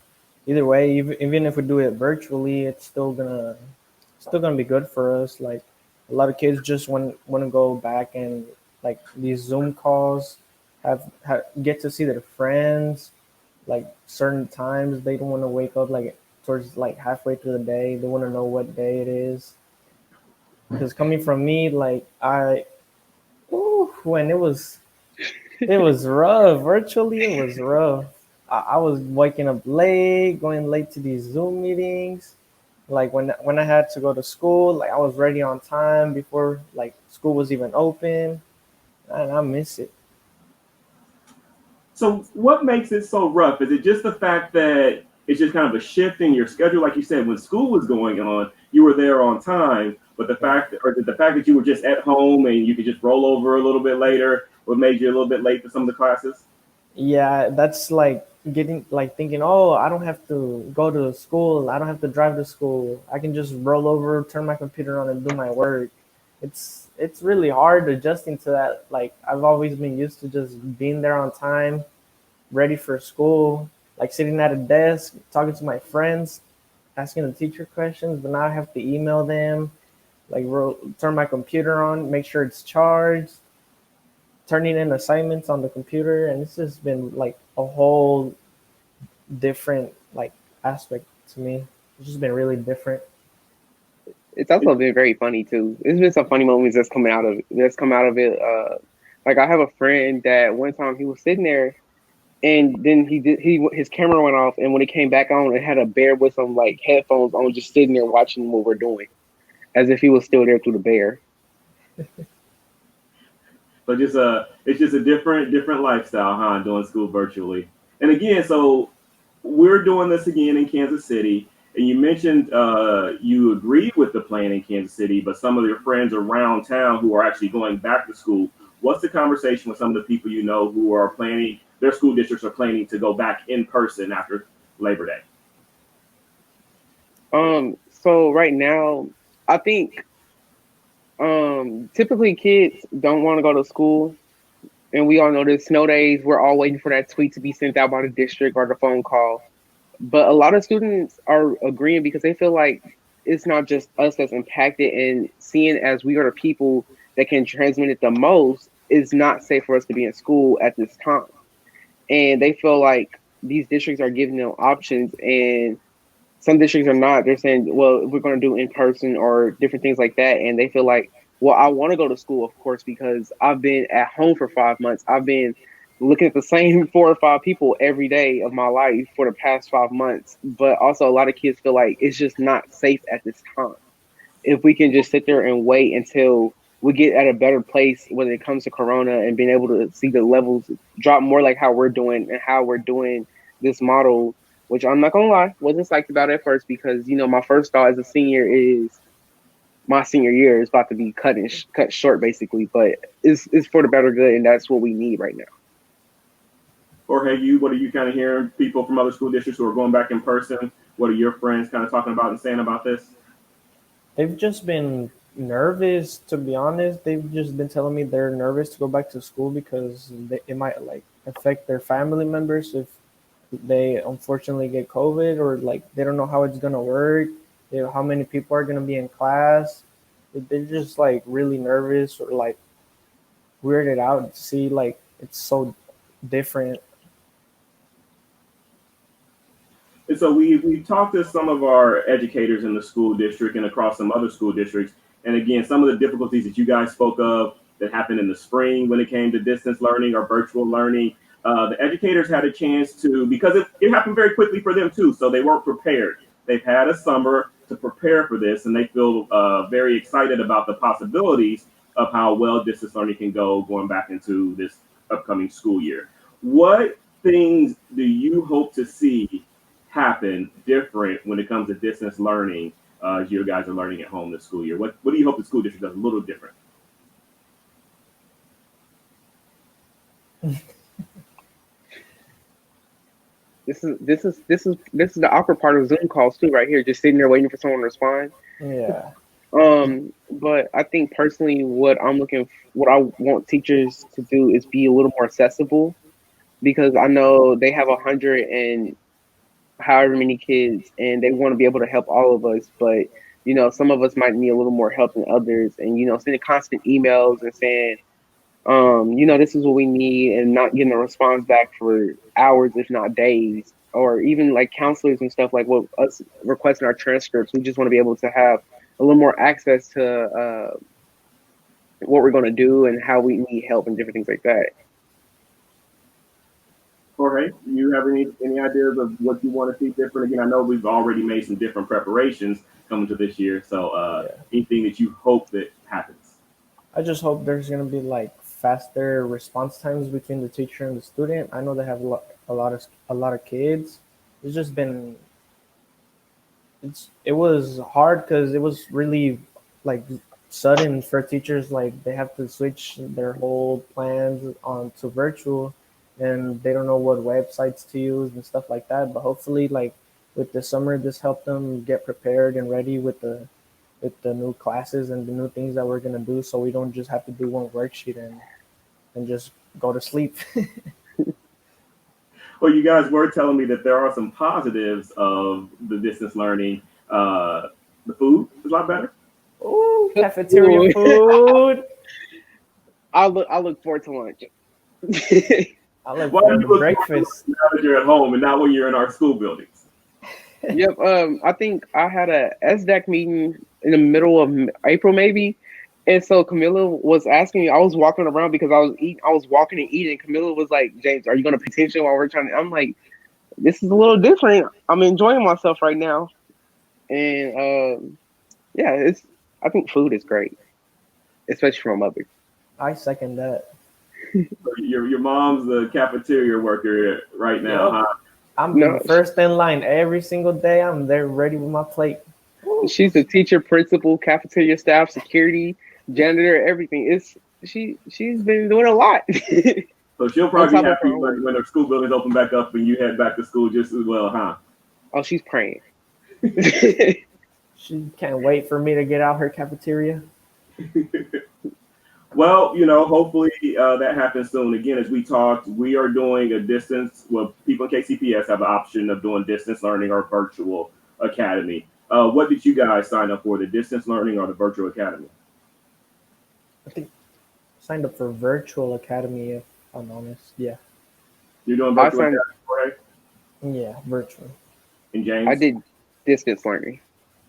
either way, even if we do it virtually, it's still gonna be good for us. Like, a lot of kids just want to go back and like these Zoom calls, have get to see their friends. Like, certain times they don't want to wake up like towards like halfway through the day. They want to know what day it is. Because coming from me, like when it was rough. Virtually, it was rough. I was waking up late, going late to these Zoom meetings. Like, when I had to go to school, like I was ready on time before like school was even open, and I miss it. So what makes it so rough? Is it just the fact that it's just kind of a shift in your schedule? Like you said, when school was going on, you were there on time, but the fact that you were just at home and you could just roll over a little bit later, what made you a little bit late for some of the classes? Yeah, that's like getting like thinking, oh, I don't have to go to school. I don't have to drive to school. I can just roll over, turn my computer on, and do my work. It's really hard adjusting to that. Like, I've always been used to just being there on time, ready for school, like sitting at a desk, talking to my friends, asking the teacher questions, but now I have to email them, like turn my computer on, make sure it's charged, turning in assignments on the computer, and it's just been like a whole different like aspect to me. It's just been really different. It's also been very funny too. There's been some funny moments that's come out of it. Like, I have a friend that one time he was sitting there, and then his camera went off, and when it came back on, it had a bear with some like headphones on, just sitting there watching what we're doing, as if he was still there through the bear. So it's just a different lifestyle, huh? Doing school virtually. And again, so we're doing this again in Kansas City. And you mentioned you agreed with the plan in Kansas City, but some of your friends around town who are actually going back to school, what's the conversation with some of the people you know who are planning, their school districts are planning to go back in person after Labor Day? So right now, I think typically kids don't want to go to school, and we all know that snow days, we're all waiting for that tweet to be sent out by the district or the phone call. But a lot of students are agreeing because they feel like it's not just us that's impacted, and seeing as we are the people that can transmit it the most, it's not safe for us to be in school at this time. And they feel like these districts are giving them options, and some districts are not. They're saying, well, we're going to do in person or different things like that. And they feel like, well, I want to go to school, of course, because I've been at home for 5 months. I've been looking at the same 4 or 5 people every day of my life for the past 5 months. But also, a lot of kids feel like it's just not safe at this time. If we can just sit there and wait until we get at a better place when it comes to Corona and being able to see the levels drop more like how we're doing and how we're doing this model, which I'm not gonna lie, wasn't psyched about at first because, you know, my first thought as a senior is my senior year is about to be cut short basically, but it's for the better good, and that's what we need right now. Jorge, what are you kind of hearing people from other school districts who are going back in person? What are your friends kind of talking about and saying about this? They've just been nervous, to be honest. They've just been telling me they're nervous to go back to school because it might like affect their family members if they unfortunately get COVID, or like they don't know how it's gonna work, how many people are gonna be in class. They're just like really nervous or like weirded out to see like it's so different. And so we've talked to some of our educators in the school district and across some other school districts. And again, some of the difficulties that you guys spoke of that happened in the spring when it came to distance learning or virtual learning, the educators had a chance to, because it happened very quickly for them too, so they weren't prepared. They've had a summer to prepare for this, and they feel very excited about the possibilities of how well distance learning can go going back into this upcoming school year. What things do you hope to see happen different when it comes to distance learning as you guys are learning at home this school year? What do you hope the school district does a little different? This is the awkward part of Zoom calls too, right here, just sitting there waiting for someone to respond. Yeah. But I think personally, what I want teachers to do is be a little more accessible, because I know they have 100 and however many kids, and they want to be able to help all of us. But, you know, some of us might need a little more help than others. And, you know, sending constant emails and saying, you know, this is what we need, and not getting a response back for hours, if not days, or even like counselors and stuff like what us requesting our transcripts. We just want to be able to have a little more access to what we're going to do and how we need help and different things like that. Jorge, do you have any ideas of what you want to see different? Again, I know we've already made some different preparations coming to this year. So anything that you hope that happens? I just hope there's going to be like faster response times between the teacher and the student. I know they have a lot of kids. It's just been it was hard because it was really like sudden for teachers. Like they have to switch their whole plans on to virtual, and they don't know what websites to use and stuff like that. But hopefully, like with the summer, this helped them get prepared and ready with the new classes and the new things that we're gonna do, so we don't just have to do one worksheet and just go to sleep. Well, you guys were telling me that there are some positives of the distance learning. The food is a lot better. Ooh, cafeteria food. I look forward to lunch. I look forward to breakfast. Now that you're at home and not when you're in our school buildings. Yep. I think I had a SDAC meeting in the middle of April, maybe. And so Camilla was asking me, I was walking around because I was walking and eating. Camilla was like, James, are you going to pay attention while we're trying to, I'm like, this is a little different. I'm enjoying myself right now. And yeah, I think food is great, especially from my mother. I second that. Your mom's the cafeteria worker right now, huh? I'm first in line every single day. I'm there ready with my plate. She's a teacher, principal, cafeteria staff, security, janitor, everything. She's been doing a lot. So she'll probably be happy when the school buildings open back up and you head back to school just as well, huh? Oh, she's praying. She can't wait for me to get out her cafeteria. Well, hopefully that happens soon. Again, as we talked, we are doing a distance. Well, people in KCPS have the option of doing distance learning or virtual academy. What did you guys sign up for, the distance learning or the virtual academy? I think signed up for virtual academy, if I'm honest. Yeah. You're doing virtual academy, right? Yeah, virtual. And James? I did distance learning.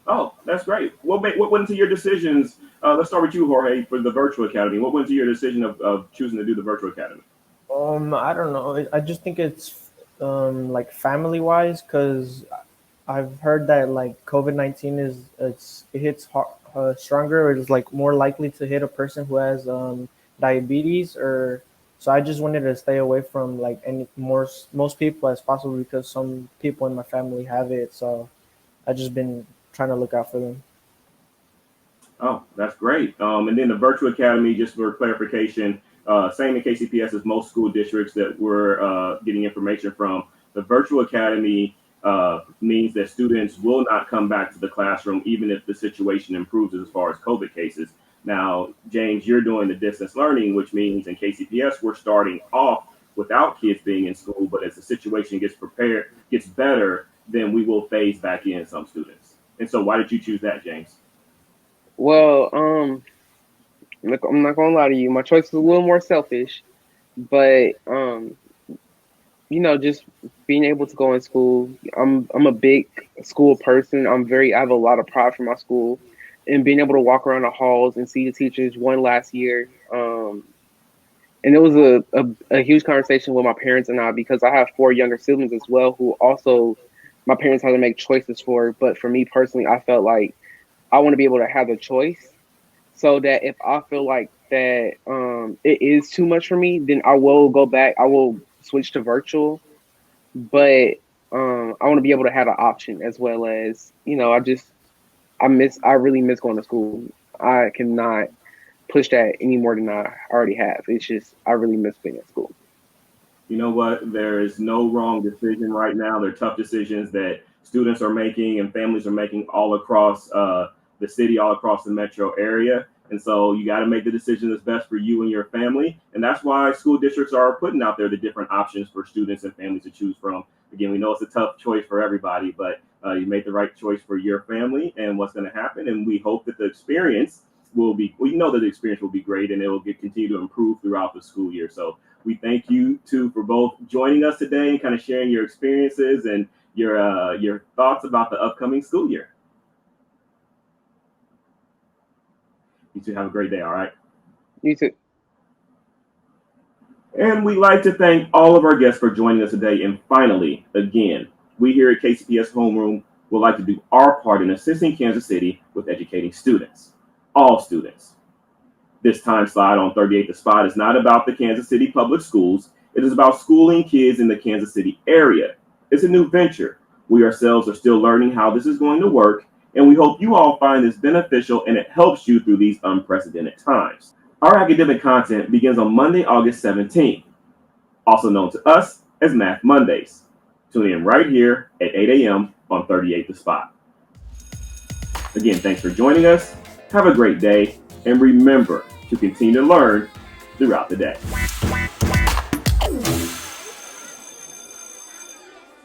Oh, that's great. What went into your decisions? Let's start with you, Jorge, for the virtual academy. What went into your decision of choosing to do the virtual academy? I don't know. I just think it's like family wise, because I've heard that like COVID-19 it hits stronger, or is like more likely to hit a person who has diabetes, or so I just wanted to stay away from like most people as possible, because some people in my family have it. So I just been trying to look out for them. Oh, that's great. And then the virtual academy, just for clarification, same in KCPS as most school districts that we're getting information from. The virtual academy means that students will not come back to the classroom even if the situation improves as far as COVID cases. Now, James, you're doing the distance learning, which means in KCPS, we're starting off without kids being in school, but as the situation gets better, then we will phase back in some students. And so why did you choose that, James? Well, I'm not gonna lie to you. My choice was a little more selfish, but just being able to go in school. I'm a big school person. I have a lot of pride for my school, and being able to walk around the halls and see the teachers one last year. And it was a huge conversation with my parents and I, because I have 4 younger siblings as well who also my parents had to make choices for. But for me personally, I felt like I want to be able to have a choice, so that if I feel like that it is too much for me, then I will go back. I will switch to virtual. But I want to be able to have an option, as well as, I really miss going to school. I cannot push that any more than I already have. It's just, I really miss being at school. You know what? There is no wrong decision right now. They're tough decisions that students are making and families are making all across the city, all across the metro area. And so you got to make the decision that's best for you and your family. And that's why school districts are putting out there the different options for students and families to choose from. Again, we know it's a tough choice for everybody, but you made the right choice for your family and what's going to happen. And we hope that the experience we know that the experience will be great, and it will continue to improve throughout the school year. So we thank you two for both joining us today and kind of sharing your experiences and your thoughts about the upcoming school year. You two have a great day, all right? You too. And we'd like to thank all of our guests for joining us today. And finally, again, we here at KCPS Homeroom would like to do our part in assisting Kansas City with educating students, all students. This time slide on 38 The Spot is not about the Kansas City Public Schools. It is about schooling kids in the Kansas City area. It's a new venture. We ourselves are still learning how this is going to work, and we hope you all find this beneficial and it helps you through these unprecedented times. Our academic content begins on Monday, August 17th, also known to us as Math Mondays. Tune in right here at 8 a.m. on 38 The Spot. Again, thanks for joining us. Have a great day, and remember to continue to learn throughout the day.